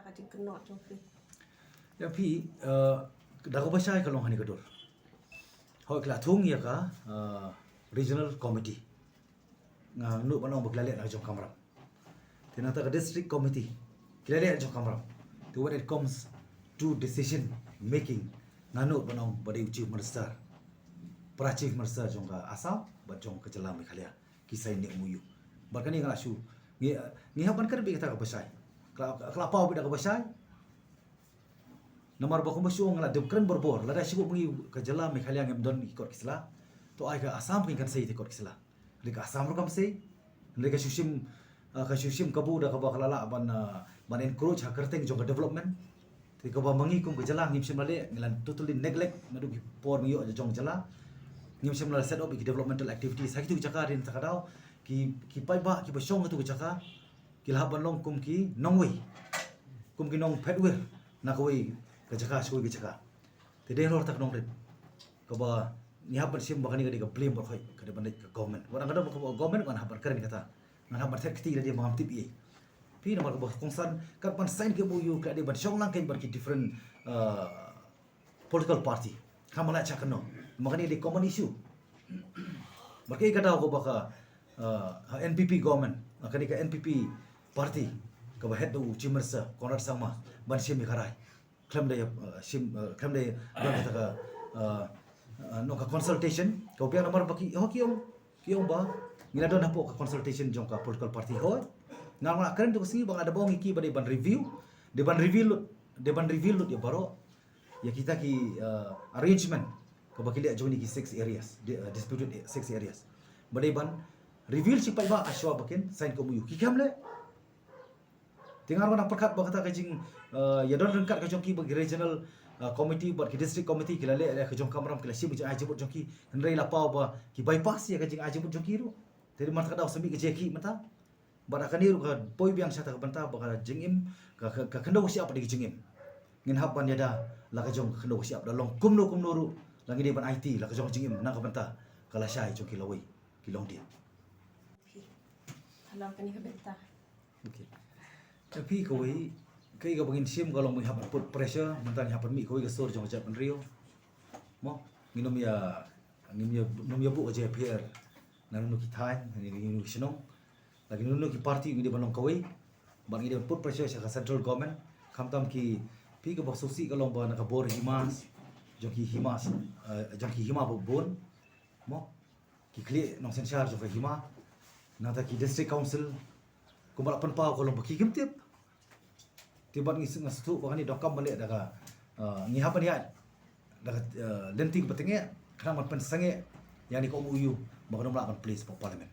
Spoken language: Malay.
kati kenot jong fi. Ya pi dah ko basai kalong hani kador. Hoi kla thung ya ka regional committee. Nga nu banong baglale na jong kamram. Tinata ka district committee. Kilale jong kamram. To when it comes to decision making nganu banong badi chief minister. Para chief minister jong ka Assam ba jong ka Jala Meghalaya kisai ne muyu. Barkani ngala shu ngi haban kan bi kata ka basai. Kla pau bi da ka basai. Namar ba kuma shuong la dem kren borbor la da shibu bungi ka Jala Meghalaya ngem don ikor kisla. To ai ka Assam kin kan sei te kor kisla. Lika Assam ro kam sei. Lika shushim kabu da ka ba kala ban encourage ha kerteng jong ka development. Ti ka ba mangi kum ka Jala ngim shim le ngilan totally neglect nadu ki por ngi yo jong Jala. Ngim shim la set up ki developmental activities ha ki tu jaka rin takadau ki pai ba ki ba shong tu jaka ki la ban long kum ki nongwei. Kum ki nong petwer na ko wei ka jaka shoi ki jaka. Ti de lor tak nong rin. Ka ba ni haban sim ba kani ka blame ba khoi ka de ban ka government. Orang kadang ka government kan haban keren kata. Ngan haban set kiti dia mangam tip ye. Pi namar ka ba kongsan ka ban sign ke bu yu ka de ban shong lang kan ban ki different political party. Kamala chakano. Makanya di common issue. Makanya kata aku baka NPP government, makanya ka NPP party, ka head do chimersa Konrad Sangma ban sim karai. Klaim dia don kata ka no ka consultation, ka biar nomor baki kiong ba ngila don hapo ka consultation jong ka political party ho. Ngal keren tu kasi bang ada bong iki ba ban review, de ban reveal dia baro ya kita ki arrangement ko bakili ajong ni 6 areas disputed 6 areas badai ban reveal si pai ba aswa bakin sign ko muyu ki kamle tingar wana perkat ba kata kajing ya don rengkat kajong ki bagi regional committee buat ki district committee kilale kajong kamram kila si aje bot jong ki ndrai la pau ba ki bypass ya kajing aje bot jong ki ru teri mat kada sami ke jeki mata bara kaniru ka poi biang sata ka banta ba jingim ka kendo siap di jingim ngin haban yada la kajong kendo siap dalong kumno ru lagi dia ban IT la kajong jingim na ka banta kala syai jong kilawai kilong dia. Halang kani ka benta. Okay. Tapi koi kai ka bangin sim kalau mau hapan put pressure mentang hapan mi koi ka sor jong jap rio. Mo nginom ya nom ya bu aja pier. Nanu ki thai ni sinong. Lagi nunu ki party ngi dia balong koi. Bang dia put pressure sa central government kamtam ki pi ka baksusi kalau ba na ka bor himas jong ki hima bon mo ki kli nong sen charge of hima nata ki district council ko bala pan pau ko lom ki kimtip tibat ngi stu ko ni dokam balik daga ngi hapan ya daga lenting petenge kana man pen sange yani ko uyu ba no mlakan place for parliament